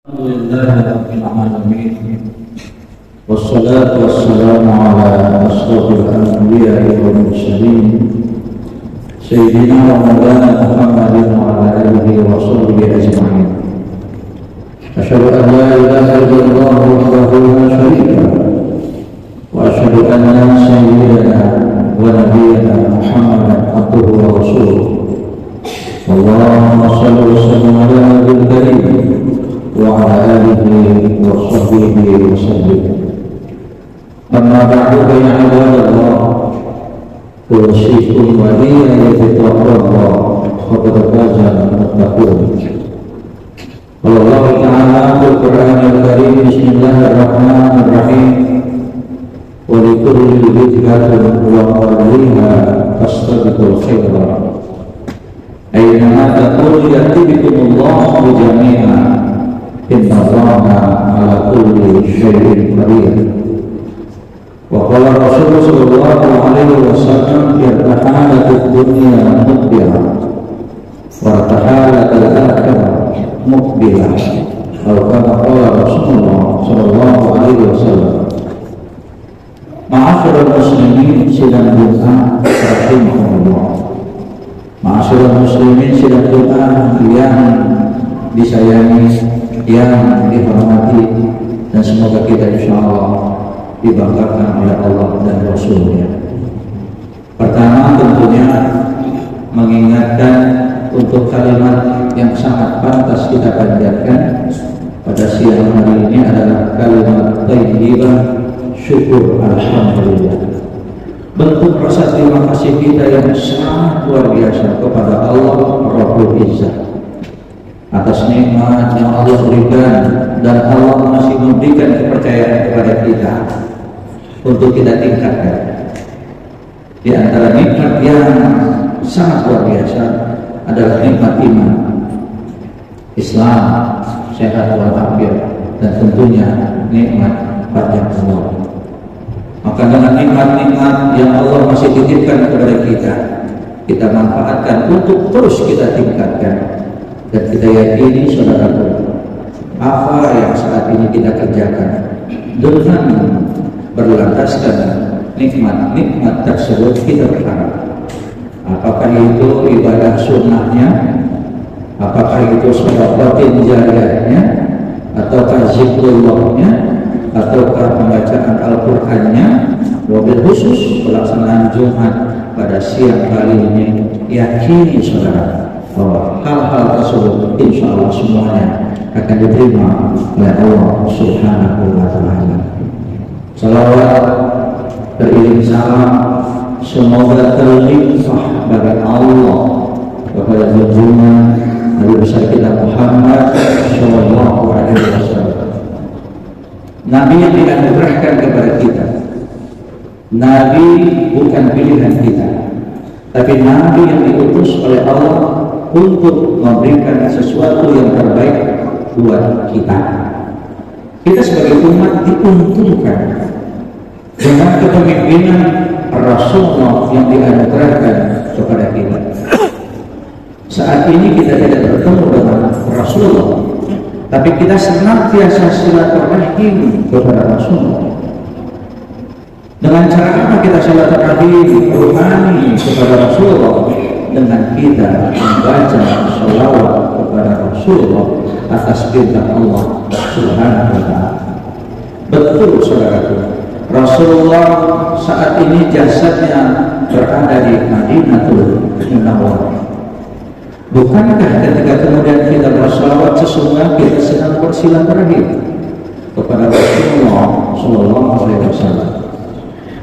Alhamdulillah rabbil alamin. Wassalatu wassalamu ala asyrafil anbiya'i wal mursalin sayyidina wa maulana Muhammadin wa ala alihi wa sahbihi ajma'in. Asyhadu an la ilaha illallah wahdahu la syarika lahu wa asyhadu anna sayyidana wa nabiyyana Muhammadan abduhu wa rasuluh. Allahumma shalli wa sallim ala nabiyil karim wa ala alihi wa sahbihi wa sallim. Amma ba'du, ya ibadallah, usikum wa iyaya bittaqwallah, faqad faza al-muttaqun. Allah Ta'ala fil Qur'anil Karim, bismillahirrahmanirrahim, wa likulli bid'atin wa qadriha fastabiqul khairat. Aina taqulu ya'ti bikumullahu jami'an. Inna Allaha ala kulli syai'in qadir. Wa qala Rasulullah sallallahu alaihi wasallam, irtahalatid dunya mudbirah wa irtahalatil akhirah muqbilah. Atau kama qala Rasulullah sallallahu alaihi wasallam. Ma'asyiral muslimin sidang Jumat rahimahullah. Ma'asyiral muslimin sidang Jumat yang disayangi, yang dihormati, dan semoga kita insyaallah dibanggakan oleh Allah dan Rasulnya. Pertama tentunya mengingatkan untuk kalimat yang sangat pantas kita panjatkan pada siang hari ini adalah kalimat thayyibah syukur alhamdulillah. Bentuk rasa terima kasih kita yang sangat luar biasa kepada Allah Rabbul Izzah atas nikmat yang Allah berikan, dan Allah masih memberikan kepercayaan kepada kita untuk kita tingkatkan. Di antara nikmat yang sangat luar biasa adalah nikmat iman, Islam, sehat walafiat, dan tentunya nikmat panjang umur. Maka dengan nikmat-nikmat yang Allah masih titipkan kepada kita manfaatkan untuk terus kita tingkatkan. Dan kita yakini, saudaraku, apa yang saat ini kita kerjakan dengan berlandaskan nikmat-nikmat tersebut, kita berharap apakah itu ibadah sunnahnya, apakah itu sholatin jariyahnya, ataukah zikrullahnya, ataukah pembacaan Al-Qur'annya, wabil khusus pelaksanaan Jumat pada siang hari ini, yakini saudara bahwa hal-hal tersebut insya Allah semuanya akan diterima oleh Allah Subhanahu wa Ta'ala. Salawat beriring salam semoga terlimpah bagi Allah kepada junjungan Nabi besar kita Muhammad Sallallahu Alaihi Wasallam, Nabi yang dianugerahkan kepada kita. Nabi bukan pilihan kita, tapi Nabi yang diutus oleh Allah untuk memberikan sesuatu yang terbaik buat kita. Kita sebagai umat diuntungkan dengan kepemimpinan Rasulullah yang dianugerahkan kepada kita. Saat ini kita tidak bertemu dengan Rasulullah, tapi kita senantiasa silaturahim kepada Rasulullah. Dengan cara apa kita silaturahim rohani kepada Rasulullah? Dengan kita membaca sholawat kepada Rasulullah atas perintah Allah Subhanahu wa Ta'ala. Betul saudaraku, Rasulullah saat ini jasadnya berada di Madinatul Munawwarah. Bukankah ketika kemudian kita bersalawat sesungguhnya kita sedang bersilaturahim kepada Rasulullah Sallallahu Alaihi Wasallam?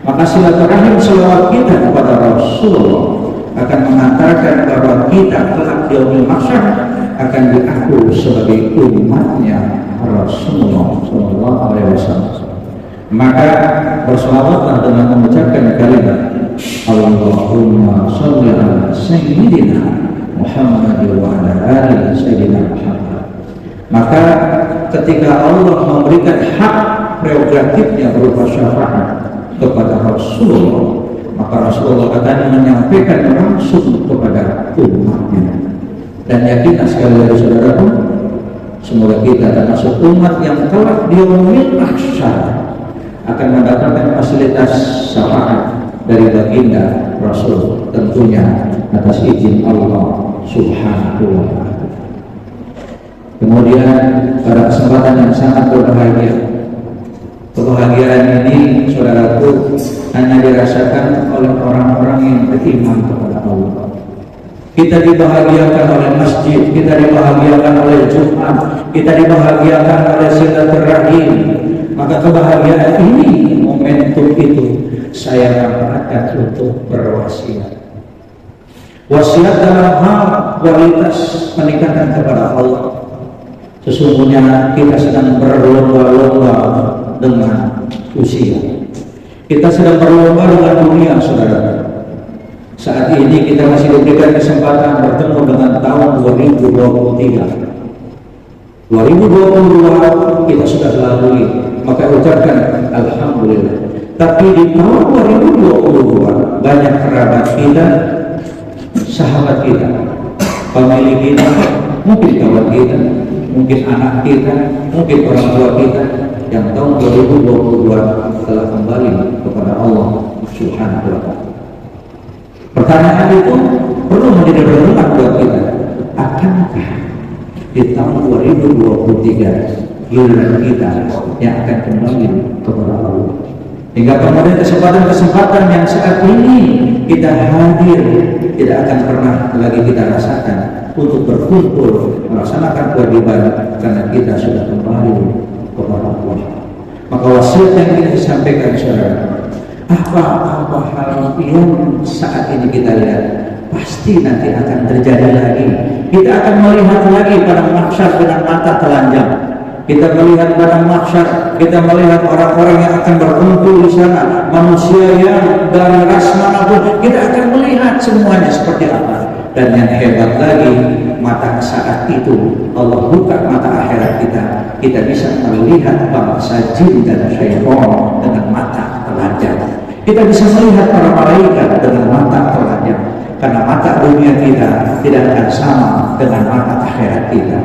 Maka silaturahim salawat kita kepada Rasulullah akan mengantarkan bahwa kita kelak yaumil mahsyar akan diaku sebagai umatnya Rasulullah Sallallahu Alaihi Wasallam. Maka berselawatlah dengan mengucapkan kalimat Allahumma sholli ala Sayyidina Muhammad wa ala ali Sayyidina Muhammad. Maka ketika Allah memberikan hak prerogatifnya berupa syafaat kepada Rasulullah, maka Rasulullah akan menyampaikan langsung kepada umatnya. Dan yakinlah sekali lagi saudaraku, semoga kita termasuk umat yang kelak di yaumil mahsyar akan mendapatkan fasilitas syafaat dari baginda Rasul, tentunya atas izin Allah Subhanahu wa Ta'ala. Kemudian pada kesempatan yang sangat berbahagia, kebahagiaan ini saudaraku hanya dirasakan oleh orang-orang yang beriman kepada Allah. Kita dibahagiakan oleh masjid, kita dibahagiakan oleh Jumat, kita dibahagiakan oleh silaturahim. Maka kebahagiaan ini, momentum itu saya manfaatkan untuk berwasiat. Wasiat dalam hal kualitas peningkatan kepada Allah. Sesungguhnya kita sedang berlomba-lomba dengan usia. Kita sedang berlomba dengan dunia, saudara. Saat ini kita masih diberikan kesempatan bertemu dengan tahun 2023. 2022 kita sudah lalui, maka ucapkan alhamdulillah. Tapi di tahun 2022 banyak kerabat kita, sahabat kita, famili kita, mungkin kawan kita, mungkin anak kita, mungkin orang tua kita yang tahun 2022 telah kembali kepada Allah Subhanahu wa Ta'ala. Pertanyaan itu perlu menjadi renungan buat kita. Akankah di tahun 2023 giliran kita yang akan kembali kepada Allah? Hingga kemudian kesempatan-kesempatan yang saat ini kita hadir tidak akan pernah lagi kita rasakan untuk berkumpul melaksanakan kewajiban karena kita sudah kembali kepada Allah. Maka wasiat yang ingin disampaikan saudara, apa hal yang saat ini kita lihat pasti nanti akan terjadi lagi. Kita akan melihat lagi pada mahsyar dengan mata telanjang. Kita melihat pada mahsyar, kita melihat orang-orang yang akan berkumpul di sana, manusia yang dari ras manapun, kita akan melihat semuanya seperti apa. Dan yang hebat lagi, mata saat itu Allah buka mata akhirat kita bisa melihat bangsa jin dan syaitan dengan mata telanjang. Kita bisa melihat para malaikat dengan mata telanjang, karena mata dunia kita tidak akan sama dengan mata akhirat kita.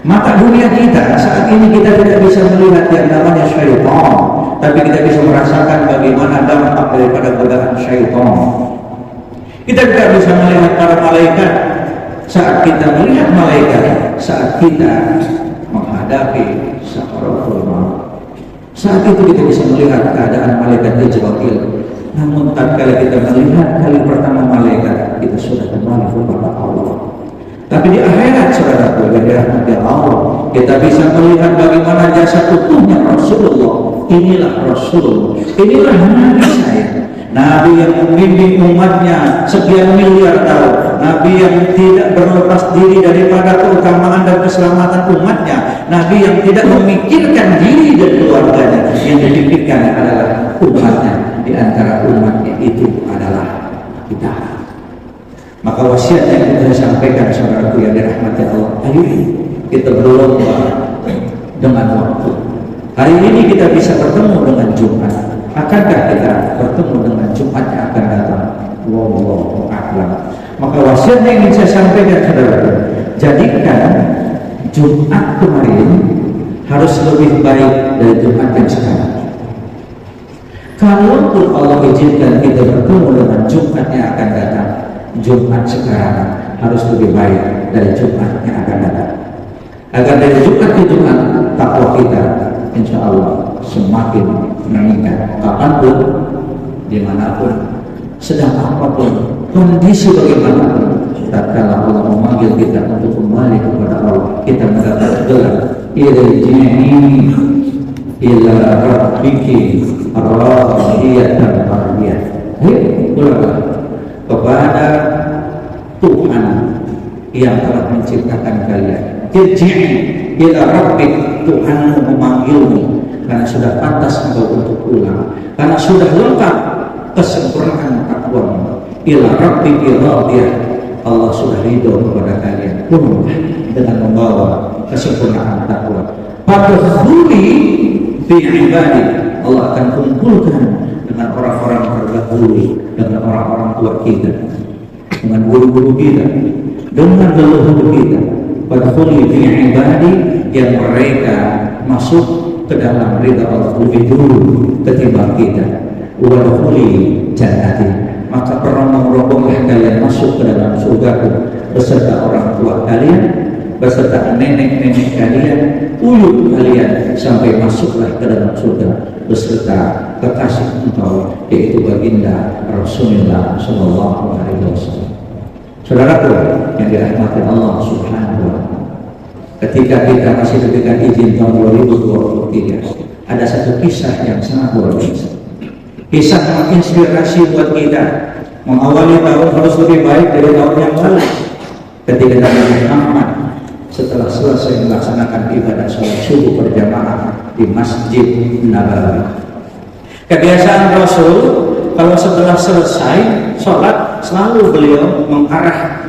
Mata dunia kita saat ini kita tidak bisa melihat yang namanya syaitan, tapi kita bisa merasakan bagaimana dampak daripada godaan syaitan. Kita tidak bisa melihat para malaikat saat kita melihat malaikat, saat kita menghadapi sakaratul maut. Saat itu kita bisa melihat keadaan malaikat Israfil. Namun tatkala kita melihat kali pertama malaikat, kita sudah kembali kepada Allah. Tapi di akhirat saudara, dari rahmat Allah, kita bisa melihat bagaimana jasa utuhnya Rasulullah. Inilah Rasulullah, inilah Nabi saya, Nabi yang membimbing umatnya sekian miliar tahun, Nabi yang tidak berlepas diri daripada keutamaan dan keselamatan umatnya, Nabi yang tidak memikirkan diri dan keluarganya, yang dipikirkan adalah umatnya. Di antara umatnya itu adalah kita. Maka wasiat yang kita sampaikan saudaraku yang dirahmati Allah, ayo kita berlomba dengan waktu. Hari ini kita bisa bertemu dengan Jumat. Akankah kita bertemu dengan Jumat yang akan datang? Wallahu a'lam. Maka wasiat yang ingin saya sampaikan saudaraku, jadikan Jumat kemarin harus lebih baik dari Jumat yang sekarang. Kalaupun Allah izinkan kita bertemu dengan Jumat yang akan datang, Jumat sekarang harus lebih baik dari Jumat yang akan datang. Agar dari Jumat ke Jumat takwa kita insya Allah semakin meningkat. Kapanpun, dimanapun, sedang apapun, kondisi bagaimanapun, tatkala Allah memanggil kita untuk kembali kepada Allah, kita mendapat gelar irji'i ila rabbiki radiyatan mardiyah. Ayo pulang kepada Tuhan yang telah menciptakan kalian. Irji'i ila rabbik, Tuhanmu memanggilmu karena sudah pantas engkau untuk pulang, karena sudah lengkap kesempurnaan takwamu. Ila rabbiki radiyah, Allah sudah ridho kepada kalian. Pulanglah dengan membawa kesempurnaan takwa. Fadkhuli fi ibadi, Allah akan kumpulkan dengan orang-orang terdahulu, dengan orang-orang tua kita, dengan guru-guru kita, dengan leluhur kita. Fadkhuli fi ibadi, yang mereka masuk ke dalam ridha Allah lebih dulu ketimbang kita. Wadkhuli jannati, maka berombong-rombonglah kalian masuk ke dalam surgaku beserta orang tua kalian, beserta nenek-nenek kalian, uyuh kalian, sampai masuklah ke dalam surga beserta kekasih engkau, yaitu baginda Rasulullah Sallallahu Alaihi Wasallam. Saudaraku yang dirahmati Allah Subhanahu wa Ta'ala, ketika kita masih diberikan izin tahun 2023, ada satu kisah yang sangat luar biasa. Kisah menginspirasi buat kita mengawali tahun harus lebih baik dari tahun yang lalu. Ketika Nabi Muhammad setelah selesai melaksanakan ibadah sholat subuh berjamaah di Masjid Nabawi, kebiasaan Rasul kalau setelah selesai sholat selalu beliau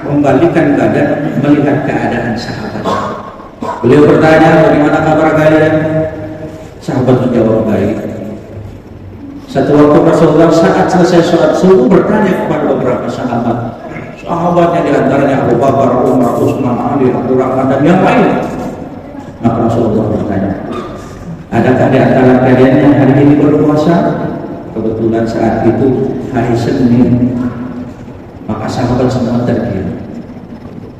membalikan badan melihat keadaan sahabat. Beliau bertanya, bagaimana kabar kalian? Sahabat menjawab, baik. Satu waktu Rasulullah saat selesai sholat subuh bertanya kepada beberapa sahabatnya, diantaranya Abu Bakar, Umar, Utsman, Ali, Abdurrahman, dan yang lain. Maka Rasulullah bertanya, adakah di antara kalian yang hari ini berpuasa? Kebetulan saat itu hari Senin. Maka sahabat semua terdiam.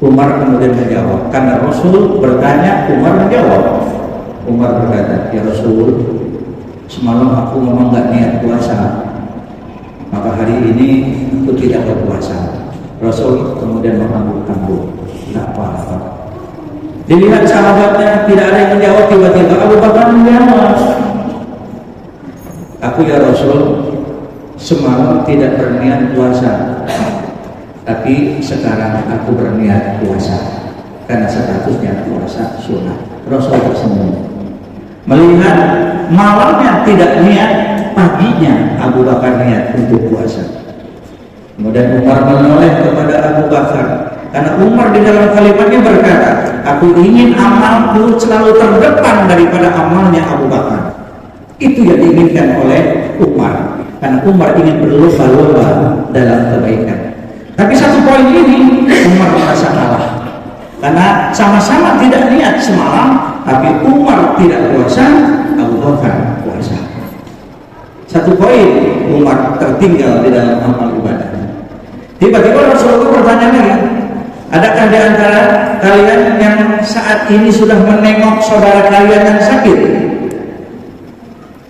Umar kemudian menjawab, karena Rasul bertanya, Umar menjawab. Umar berkata, ya Rasul, semalam aku memang gak niat puasa, maka hari ini aku tidak berpuasa. Rasul kemudian mengangguk-angguk, tak apa-apa. Dilihat sahabatnya tidak ada yang menjawab, tiba-tiba Abu Bakar menjawab, aku ya Rasul semalam tidak berniat puasa, tapi sekarang aku berniat puasa karena statusnya puasa sunnah. Rasul tersenyum. Melihat malamnya tidak niat, paginya Abu Bakar niat untuk puasa. Kemudian Umar menoleh kepada Abu Bakar, karena Umar di dalam kalimatnya berkata, aku ingin amalku selalu terdepan daripada amalnya Abu Bakar. Itu yang diinginkan oleh Umar, karena Umar ingin berlomba-lomba dalam kebaikan. Tapi satu poin ini Umar merasa kalah, karena sama-sama tidak niat semalam, tapi Umar tidak puasa, Abu Bakar puasa. Satu poin Umar tertinggal di dalam amal ibadah. Tiba-tiba Rasulullah bertanya lagi, adakah di antara kalian yang saat ini sudah menengok saudara kalian yang sakit?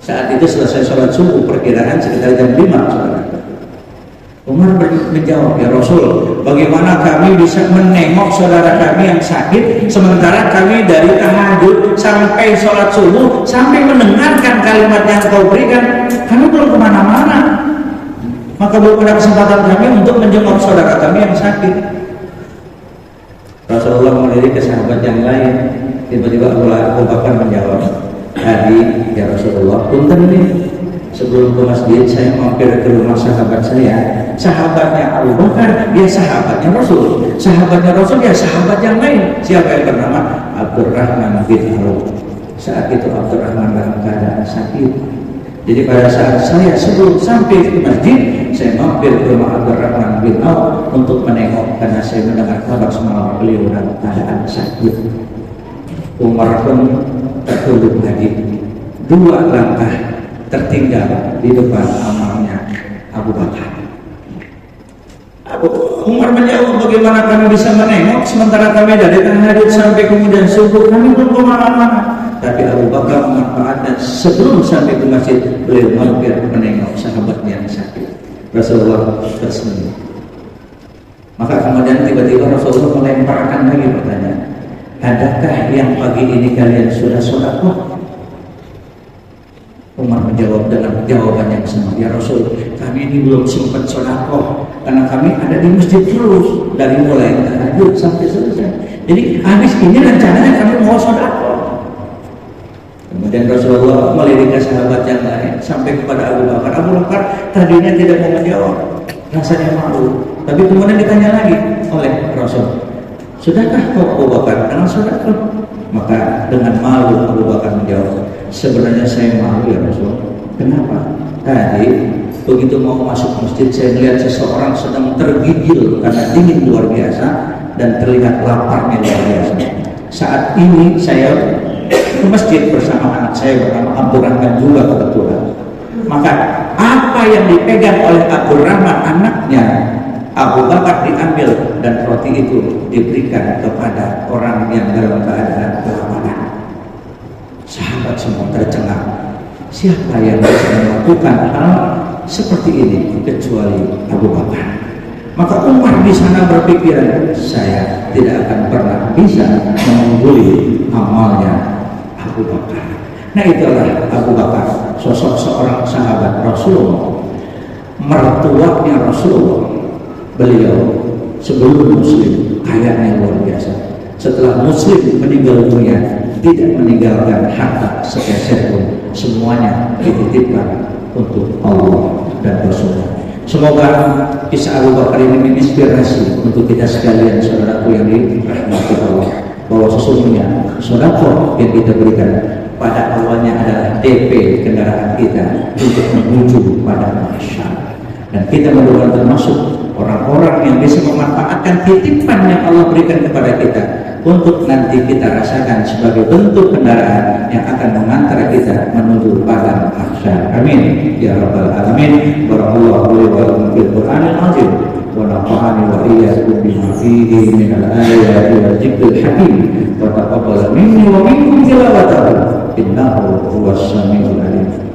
Saat itu selesai sholat subuh, perkiraan sekitar jam 5, saudara. Umar menjawab, ya Rasul, bagaimana kami bisa menengok saudara kami yang sakit, sementara kami dari tahajud sampai sholat subuh, sampai mendengarkan kalimat yang kau berikan, kami belum kemana-mana. Maka belum ada kesempatan kami untuk menjenguk saudara kami yang sakit. Rasulullah melirik ke sahabat yang lain. Tiba-tiba Abu Bakar menjawab, tadi ya Rasulullah, punten nih, sebelum ke masjid saya mampir ke rumah sahabat saya. Sahabatnya Abu Bakar, dia sahabatnya Rasul. Sahabatnya Rasul, dia sahabat yang lain. Siapa yang bernama Abdurrahman bin Auf. Saat itu Abdurrahman dalam keadaan sakit. Jadi pada saat saya sebelum sampai ke masjid, saya mampir ke rumah Abdurrahman bin Auf untuk menengok, karena saya mendengar kabar semalam beliau dalam keadaan sakit. Umar pun tertunduk lagi, 2 langkah tertinggal di depan amalnya Abu Bakar. Umar menjawab, bagaimana kami bisa menengok sementara kami dari tahajud sampai kemudian subuh, kami belum kemana-mana. Tapi Abu Bakar memanfaatkan sebelum sampai ke masjid, beliau mampir menengok sahabatnya yang sakit. Rasulullah tersenyum. Maka kemudian tiba-tiba Rasulullah melemparkan lagi pertanyaan, adakah yang pagi ini kalian sudah sedekah? Umar menjawab dengan jawaban yang sama, ya Rasul, kami ini belum sempat sedekah karena kami ada di masjid terus dari mulai tahajud sampai selesai. Jadi habis ini rencananya kami mau sedekah. Kemudian Rasulullah melirik sahabat yang lain sampai kepada Abu Bakar. Abu Bakar tadinya tidak mau menjawab, rasanya malu. Tapi kemudian ditanya lagi oleh Rasul, sudahkah kau Abu Bakar dengan sedekah? Maka dengan malu Abu Bakar menjawab, sebenarnya saya malu ya Rasul. Kenapa? Tadi begitu mau masuk masjid saya melihat seseorang sedang tergigil karena dingin luar biasa dan terlihat laparnya luar biasa. Saat ini saya ke masjid bersama anak saya bernama Abdurrahman juga kebetulan. Maka apa yang dipegang oleh Abdurrahman anaknya Abu Bakar diambil dan roti itu diberikan kepada orang yang dalam keadaan kelaparan. Sahabat semua tercengang. Siapa yang bisa melakukan hal seperti ini kecuali Abu Bakar? Maka Umar di sana berpikiran, saya tidak akan pernah bisa mengungguli amalnya Abu Bakar. Nah itulah Abu Bakar, sosok seorang sahabat Rasulullah, mertuanya Rasulullah. Beliau sebelum Muslim kayanya luar biasa. Setelah Muslim meninggal dunia, tidak meninggalkan harta sepeser pun, semuanya dititipkan untuk Allah dan Rasulullah. Semoga kisah Abu Bakar ini menginspirasi untuk kita sekalian, saudaraku yang dirahmati Allah, bahwa sesungguhnya sedekah yang kita berikan pada awalnya adalah DP kendaraan kita untuk menuju pada mahsyar, dan kita merupakan termasuk orang-orang yang bisa memanfaatkan titipan yang Allah berikan kepada kita untuk nanti kita rasakan sebagai bentuk kendaraan yang akan mengantar kita menuju padang mahsyar. Amin ya rabbal alamin. Barakallahu li wa lakum fil Qur'anil azim wa nafa'ani wa iyyakum bima fihi minal ayati wal dzikril hakim wa taqabbal minni wa minkum tilawatahu innahu huwas samiul alim.